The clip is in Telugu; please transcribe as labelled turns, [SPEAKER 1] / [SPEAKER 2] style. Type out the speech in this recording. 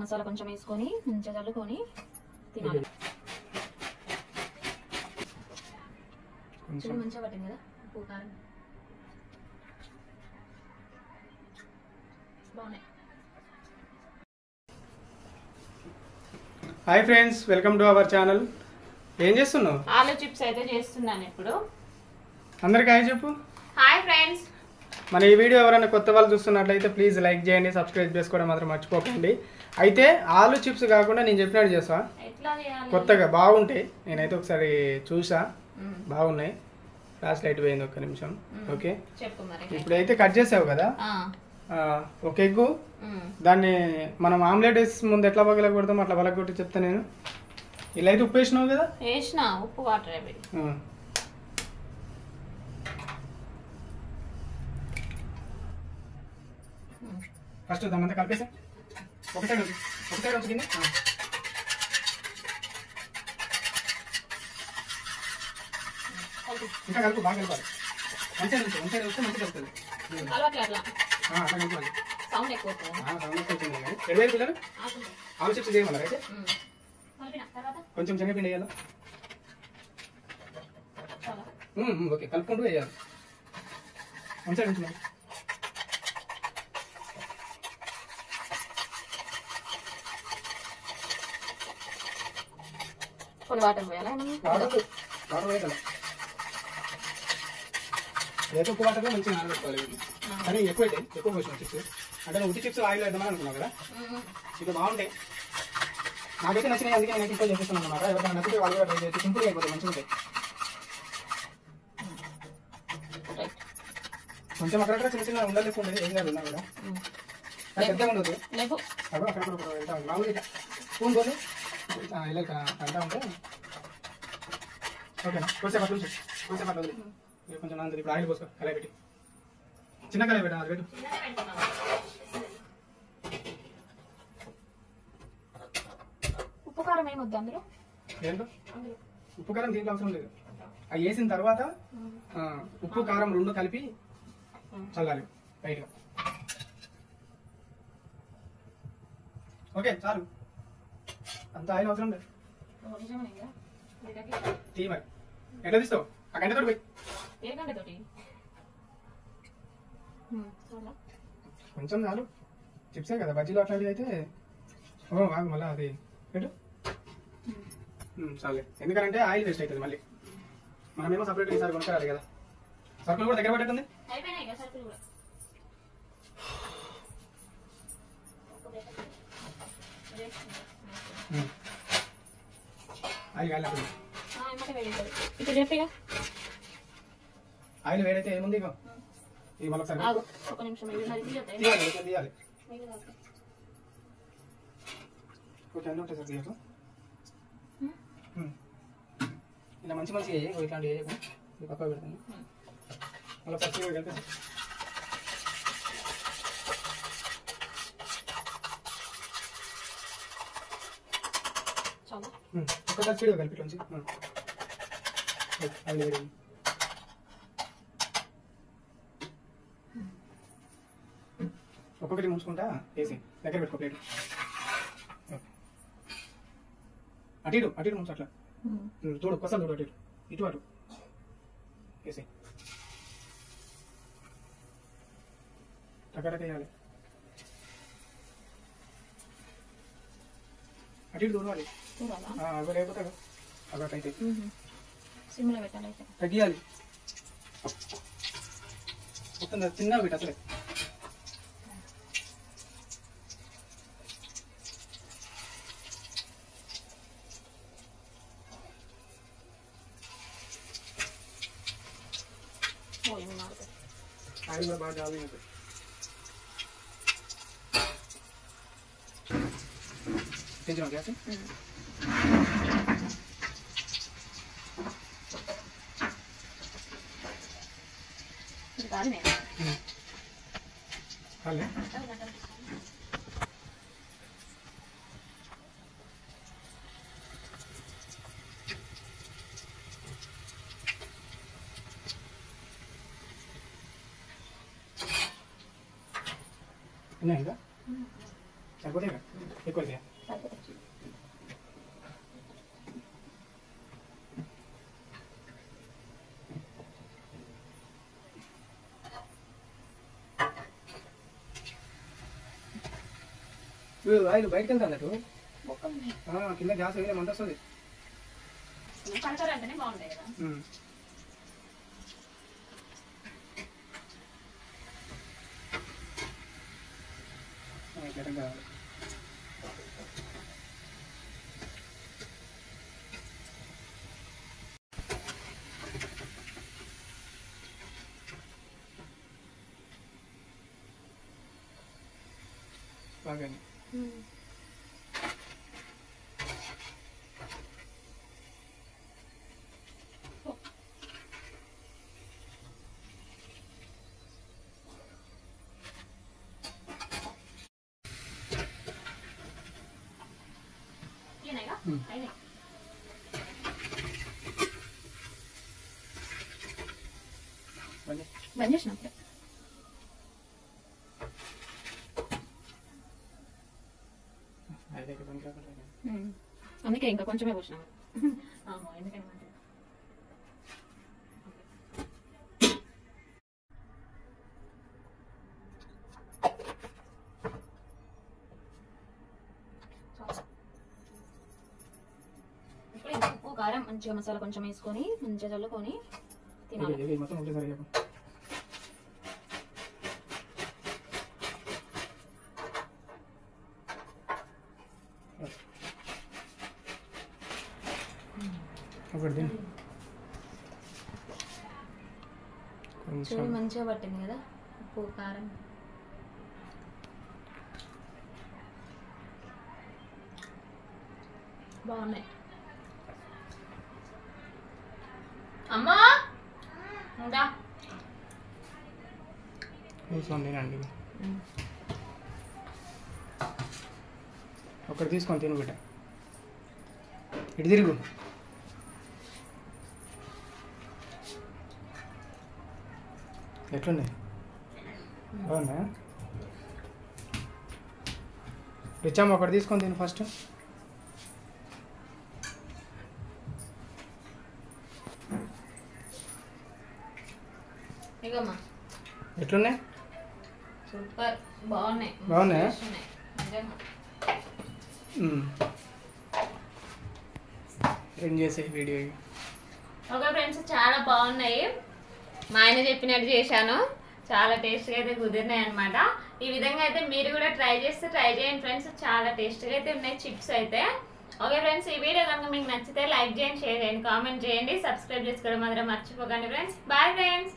[SPEAKER 1] మసాలా కొంచెం వేసుకొని మంచిగా చల్లుకొని తినాలి. మంచిగా పట్టింది కదా ఉప్పు కారం బాగున్నాయి.
[SPEAKER 2] Hi friends, welcome to our channel. ఏం చేస్తున్నావు?
[SPEAKER 1] ఆలు చిప్స్ అయితే చేస్తున్నాను ఇప్పుడు.
[SPEAKER 2] అందరికీ హాయ్ చెప్పు.
[SPEAKER 1] Hi friends.
[SPEAKER 2] మన ఈ వీడియో ఎవరైనా కొత్త వాళ్ళు చూస్తున్నట్లయితే ప్లీజ్ లైక్ చేయండి, సబ్స్క్రైబ్ చేసుకోవడం మాత్రం మర్చిపోకండి. అయితే ఆలు చిప్స్ కాకుండా నేను చెప్పినట్టు చేస్తా, కొత్తగా బాగుంటాయి. నేనైతే ఒకసారి చూసా, బాగున్నాయి. ఫ్లాష్ లైట్ పోయింది, ఒక్క నిమిషం. ఓకే, ఇప్పుడైతే కట్ చేసావు కదా ఒక ఎగ్గు, దాన్ని మనం ఆమ్లెట్ వేసి ముందు ఎట్లా పగలగొడతాం అట్లా పగలగొట్టి చెప్తా నేను. ఇలా అయితే ఉప్పు వేసినావు కదా?
[SPEAKER 1] వేసినా, ఉప్పు వాటర్ అవి.
[SPEAKER 2] ఫస్ట్ దామంతా కలిపేసా, ఒక సైడ్ వచ్చింది. ఇంకా కలుపు, బాగా కలపాలి. వన్ సైడ్ వస్తే మంచిగా కలుపుతుంది. అట్లా కలపాలి. సౌండ్ ఎక్కువ వచ్చింది. ఎడవేరు పిల్లలు ఆలు చిప్స్ చేయమన్నారు. అయితే కొంచెం శనగపిండి వేయాలి. ఓకే, కలుపుకుంటూ వేయాలి. వన్ సైడ్ నుంచి
[SPEAKER 1] వాటర్ పోయాలా?
[SPEAKER 2] వాటర్ వేయాలి. ఏదో ఉప్పు వాటర్లో మంచిగా నానబెట్టుకోవాలి. కానీ ఎక్కువ పోసిన చిప్స్ అంటే ఉట్టి చిప్స్ ఆయిల్ వేద్దామని అనుకున్నావు కదా, ఇక బాగుంటాయి. నాకైతే నచ్చినాయి, అందుకే నేను ఇంట్లో చేపిస్తున్నాను అనమాట. ఎవరికైనా నచ్చితే వాళ్ళు కూడా ట్రై చేసి సింపుల్గా అయిపోతాయి, మంచిగా ఉంటాయి. కొంచెం అక్కడక్కడ చిన్న చిన్న ఉండలు ఎక్కువ ఉండేది, ఏం కాదు ఉన్నా కూడా. పెద్దగా ఉండదు, అక్కడ మామూలుగా స్పూన్ కొని ఇలా అంటా ఉంటే ఓకేనా. కొంచెం అట్లా వదిలి కొంచెం నాంది. ఇప్పుడు ఆయిల్ పోసుకో, కళాయి పెట్టి, చిన్న కళాయి పెట్టా, అది పెట్టు.
[SPEAKER 1] ఉప్పు కారం ఏమొద్దు అందులో?
[SPEAKER 2] ఏంటో ఉప్పు కారం దీంట్లో అవసరం లేదు. అవి వేసిన తర్వాత ఉప్పు కారం రెండు కలిపి చల్లాలి బయటగా. ఓకే, చాలు, అంత ఆయిల్ అవసరం లేదు. తీ మరి, ఎట్లా తీస్తావు? ఆ గంటతోటి పోయి. కొంచెం చాలు, చిప్సే కదా, బజ్జీలు అట్లాంటివి అయితే. వాగు మళ్ళీ అది పెట్టు. చాలే, ఎందుకంటే ఆయిల్ వేస్ట్ అవుతుంది మళ్ళీ. మనమేమో సపరేట్ ఈసారి కొనుక్కోవాలి కదా. సరుకులు కూడా దగ్గర పట్టేస్తుంది. ఆయిల్ వేడైతే ఏముంది, ఇది మళ్ళీ తీయాలి. ఓకే, అన్నీ ఉంటాయి సార్ తీయకు. ఇలా మంచి మంచిగా ఇట్లాంటివి వేయకు, ఇది పక్కకు పెడతాను. మళ్ళీ ఫస్ట్ కలిపి ఒక్కసారి స్పీడ్గా కలిపి నుంచి ఒక్కొక్కటి ముంచుకుంటా వేసి దగ్గర పెట్టుకో ప్లేట్. అటు ఇటు ముంచు, అట్లా చూడు, ఒక్కసారి చూడు, అటు ఇటు అటు వేసి టకటక వేయాలి. అటు ఇటు చూడాలి, అవి లేకపోతే అదైతే తగ్గియాలి. మొత్తం చిన్నగా పెట్టు అసలే. ఆయిల్ కూడా బాగా జాలి ఉంటుంది. పెంచిన గ్యాస్ ఉన్నాయిగా సరిపోతాయి కదా. ఎక్కువ ఆయిల్ బయటకు వెళ్తా అన్నట్టు కింద గ్యాస్ వేయలే మంట వస్తుంది
[SPEAKER 1] అంటేనే బాగుంటాయి కదా.
[SPEAKER 2] బాగా
[SPEAKER 1] బంద్ చేసినప్పుడు అందుకే ఇంకా కొంచెమే పోసినాం. ఎందుకంటే ఉప్పు కారం మంచిగా మసాలా కొంచెం వేసుకొని మంచిగా చల్లుకొని తినాలి. చూడు మంచిగా పట్టింది కదా ఉప్పు కారం. బాగున్నాయి. అమ్మా ఇంకా
[SPEAKER 2] కూర్చోండి ఒకటి తీసుకొని తిను బిడ్డ. ఇటు తిరుగు. ఎట్లున్నాయి? బాగున్నా? రిచమ్మ ఒకటి తీసుకొని తిను ఫస్ట్. ఎట్లున్నాయి?
[SPEAKER 1] సూపర్ బాగున్నాయి.
[SPEAKER 2] బాగున్నాయా? ఏం చేసే వీడియో.
[SPEAKER 1] ఓకే ఫ్రెండ్స్, చాలా బాగున్నాయి. మా ఆయన చెప్పినట్టు చేశాను. చాలా టేస్ట్గా అయితే కుదిరినాయి అనమాట. ఈ విధంగా అయితే మీరు కూడా ట్రై చేయండి ఫ్రెండ్స్. చాలా టేస్ట్గా అయితే ఉన్నాయి చిప్స్ అయితే. ఓకే ఫ్రెండ్స్, ఈ వీడియో కనుక మీకు నచ్చితే లైక్ చేయండి, షేర్ చేయండి, కామెంట్ చేయండి, సబ్స్క్రైబ్ చేసుకోవడం మాత్రం మర్చిపోకండి ఫ్రెండ్స్. Bye friends.